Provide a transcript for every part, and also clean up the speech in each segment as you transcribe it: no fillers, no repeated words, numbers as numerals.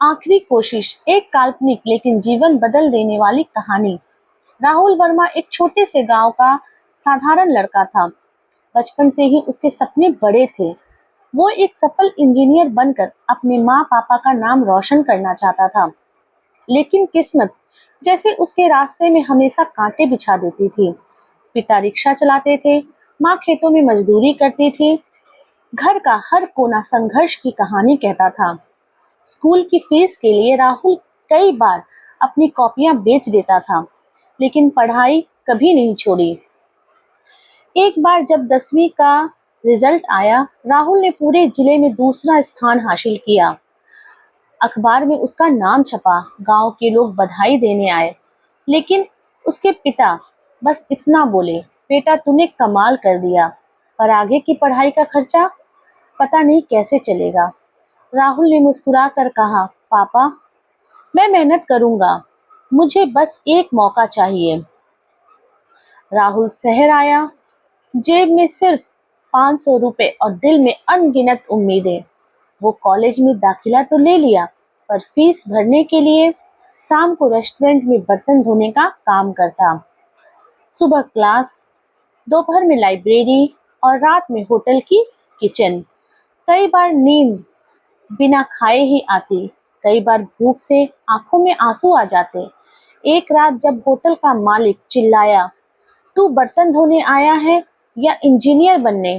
आखिरी कोशिश, एक काल्पनिक लेकिन जीवन बदल देने वाली कहानी। राहुल वर्मा एक छोटे से गांव का साधारण लड़का था। बचपन से ही उसके सपने बड़े थे। वो एक सफल इंजीनियर बनकर अपने माँ पापा का नाम रोशन करना चाहता था। लेकिन किस्मत जैसे उसके रास्ते में हमेशा कांटे बिछा देती थी। पिता रिक्शा चलाते थे, माँ खेतों में मजदूरी करती थी। घर का हर कोना संघर्ष की कहानी कहता था। स्कूल की फीस के लिए राहुल कई बार अपनी कॉपियां बेच देता था, लेकिन पढ़ाई कभी नहीं छोड़ी। एक बार जब 10वीं का रिजल्ट आया, राहुल ने पूरे जिले में दूसरा स्थान हासिल किया। अखबार में उसका नाम छपा, गांव के लोग बधाई देने आए। लेकिन उसके पिता बस इतना बोले, बेटा तूने कमाल कर दिया, पर आगे की पढ़ाई का खर्चा पता नहीं कैसे चलेगा। राहुल ने मुस्कुराकर कहा, पापा मैं मेहनत करूंगा, मुझे बस एक मौका चाहिए। राहुल शहर आया, जेब में सिर्फ 500 रुपए और दिल में अनगिनत उम्मीदें। वो कॉलेज में दाखिला तो ले लिया, पर फीस भरने के लिए शाम को रेस्टोरेंट में बर्तन धोने का काम करता। सुबह क्लास, दोपहर में लाइब्रेरी और रात में होटल की किचन। कई बार नींद बिना खाए ही आती, कई बार भूख से आंखों में आंसू आ जाते। एक रात जब होटल का मालिक चिल्लाया, तू बर्तन धोने आया है या इंजीनियर बनने?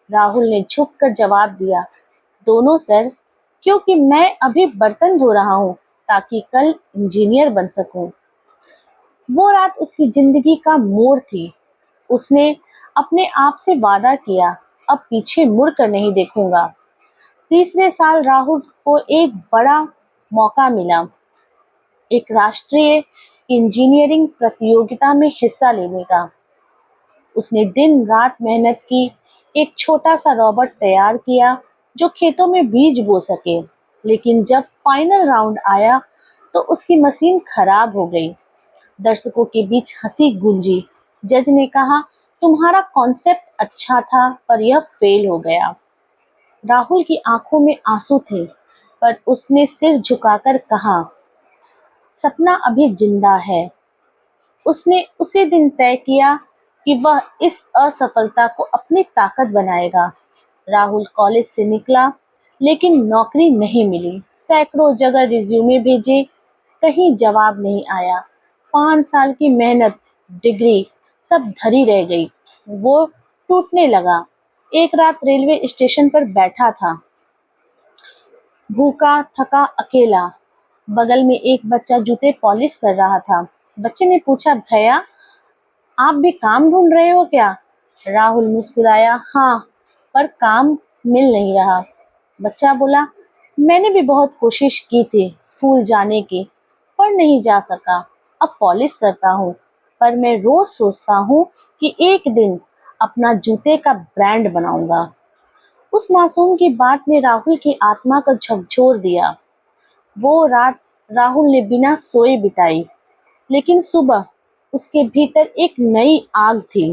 राहुल ने झुककर जवाब दिया, दोनों सर, क्योंकि मैं अभी बर्तन धो रहा हूँ ताकि कल इंजीनियर बन सकूं। वो रात उसकी जिंदगी का मोड़ थी। उसने अपने आप से वादा किया, अब पीछे मुड़कर नहीं देखूंगा। तीसरे साल राहुल को एक बड़ा मौका मिला, एक राष्ट्रीय इंजीनियरिंग प्रतियोगिता में हिस्सा लेने का। उसने दिन रात मेहनत की, एक छोटा सा रोबोट तैयार किया जो खेतों में बीज बो सके। लेकिन जब फाइनल राउंड आया तो उसकी मशीन खराब हो गई। दर्शकों के बीच हंसी गूंजी। जज ने कहा, तुम्हारा कॉन्सेप्ट अच्छा था, पर यह फेल हो गया। राहुल की आंखों में आंसू थे, पर उसने सिर झुकाकर कहा, सपना अभी जिंदा है। उसने उसी दिन तय किया कि वह इस असफलता को अपनी ताकत बनाएगा। राहुल कॉलेज से निकला, लेकिन नौकरी नहीं मिली। सैकड़ों जगह रिज्यूमे भेजे, कहीं जवाब नहीं आया। 5 साल की मेहनत, डिग्री सब धरी रह गई। वो टूटने लगा। एक रात रेलवे स्टेशन पर बैठा था, भूखा थका अकेला। बगल में एक बच्चा जूते पॉलिश कर रहा था। बच्चे ने पूछा, भैया आप भी काम ढूंढ रहे हो क्या? राहुल मुस्कुराया, हाँ, पर काम मिल नहीं रहा। बच्चा बोला, मैंने भी बहुत कोशिश की थी स्कूल जाने की, पर नहीं जा सका। अब पॉलिश करता हूँ, पर मैं रोज सोचता हूँ कि एक दिन अपना जूते का ब्रांड बनाऊंगा। उस मासूम की बात ने राहुल की आत्मा को झकझोर दिया। वो रात राहुल ने बिना सोए बिताई, लेकिन सुबह उसके भीतर एक नई आग थी।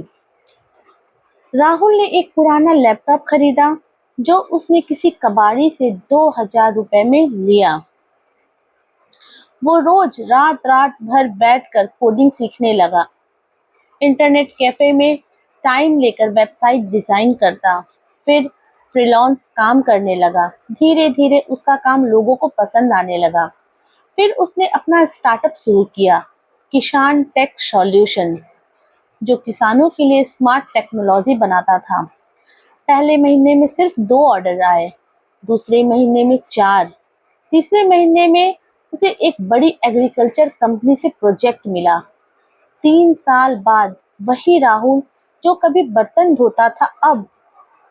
राहुल ने एक पुराना लैपटॉप खरीदा जो उसने किसी कबाड़ी से 2000 रुपए में लिया। वो रोज रात रात भर बैठकर कोडिंग सीखने लगा। इंटरनेट कैफे में टाइम लेकर वेबसाइट डिजाइन करता, फिर फ्रीलांस काम करने लगा। धीरे धीरे उसका काम लोगों को पसंद आने लगा। फिर उसने अपना स्टार्टअप शुरू किया, किसान टेक सॉल्यूशंस, जो किसानों के लिए स्मार्ट टेक्नोलॉजी बनाता था। पहले महीने में सिर्फ 2 ऑर्डर आए, दूसरे महीने में 4, तीसरे महीने में उसे एक बड़ी एग्रीकल्चर कंपनी से प्रोजेक्ट मिला। 3 साल बाद वही राहुल जो कभी बर्तन धोता था, अब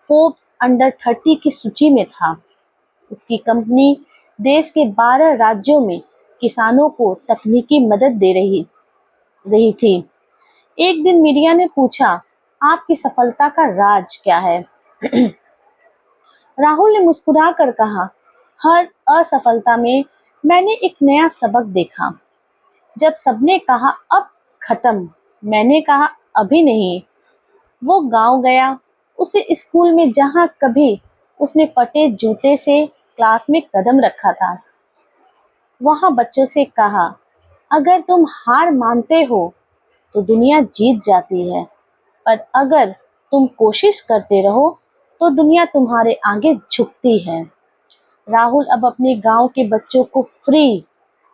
फोर्ब्स अंडर 30 की सूची में था। उसकी कंपनी देश के 12 राज्यों में किसानों को तकनीकी मदद दे रही थी। एक दिन मीडिया ने पूछा, आपकी सफलता का राज क्या है? राहुल ने मुस्कुरा कर कहा, हर असफलता में मैंने एक नया सबक देखा। जब सबने कहा अब खत्म, मैंने कहा अभी नहीं। वो गांव गया, उसे स्कूल में जहां कभी उसने फटे जूते से क्लास में कदम रखा था। वहां बच्चों से कहा, अगर तुम हार मानते हो तो दुनिया जीत जाती है, पर अगर तुम कोशिश करते रहो तो दुनिया तुम्हारे आगे झुकती है। राहुल अब अपने गांव के बच्चों को फ्री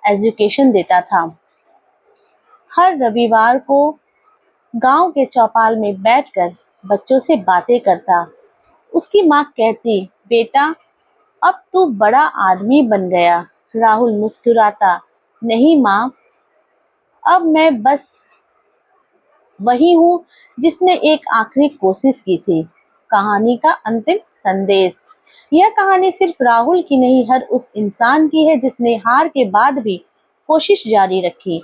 एजुकेशन देता था। हर रविवार को गांव के चौपाल में बैठकर बच्चों से बातें करता। उसकी माँ कहती, बेटा अब तू बड़ा आदमी बन गया। राहुल मुस्कुराता, नहीं माँ, अब मैं बस वही हूँ जिसने एक आखिरी कोशिश की थी। कहानी का अंतिम संदेश। यह कहानी सिर्फ राहुल की नहीं, हर उस इंसान की है जिसने हार के बाद भी कोशिश जारी रखी।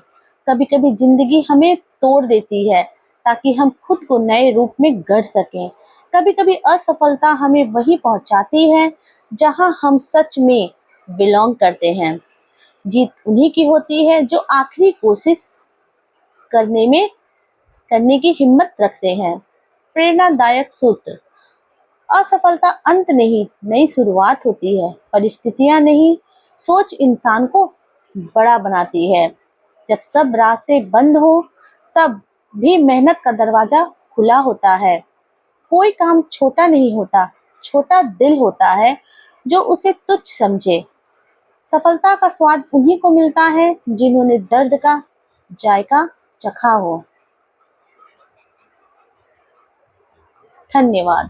कभी कभी जिंदगी हमें तोड़ देती है ताकि हम खुद को नए रूप में गढ़ सकें। कभी कभी असफलता हमें वहीं पहुंचाती है जहां हम सच में बिलोंग करते हैं। जीत उन्हीं की होती है जो आखिरी कोशिश करने में करने की हिम्मत रखते हैं। प्रेरणादायक सूत्र। असफलता अंत नहीं, नई शुरुआत होती है। परिस्थितियां नहीं, सोच इंसान को बड़ा बनाती है। जब सब रास्ते बंद हो तब भी मेहनत का दरवाजा खुला होता है। कोई काम छोटा नहीं होता, छोटा दिल होता है जो उसे तुच्छ समझे। सफलता का स्वाद उन्हीं को मिलता है जिन्होंने दर्द का जायका चखा हो। धन्यवाद।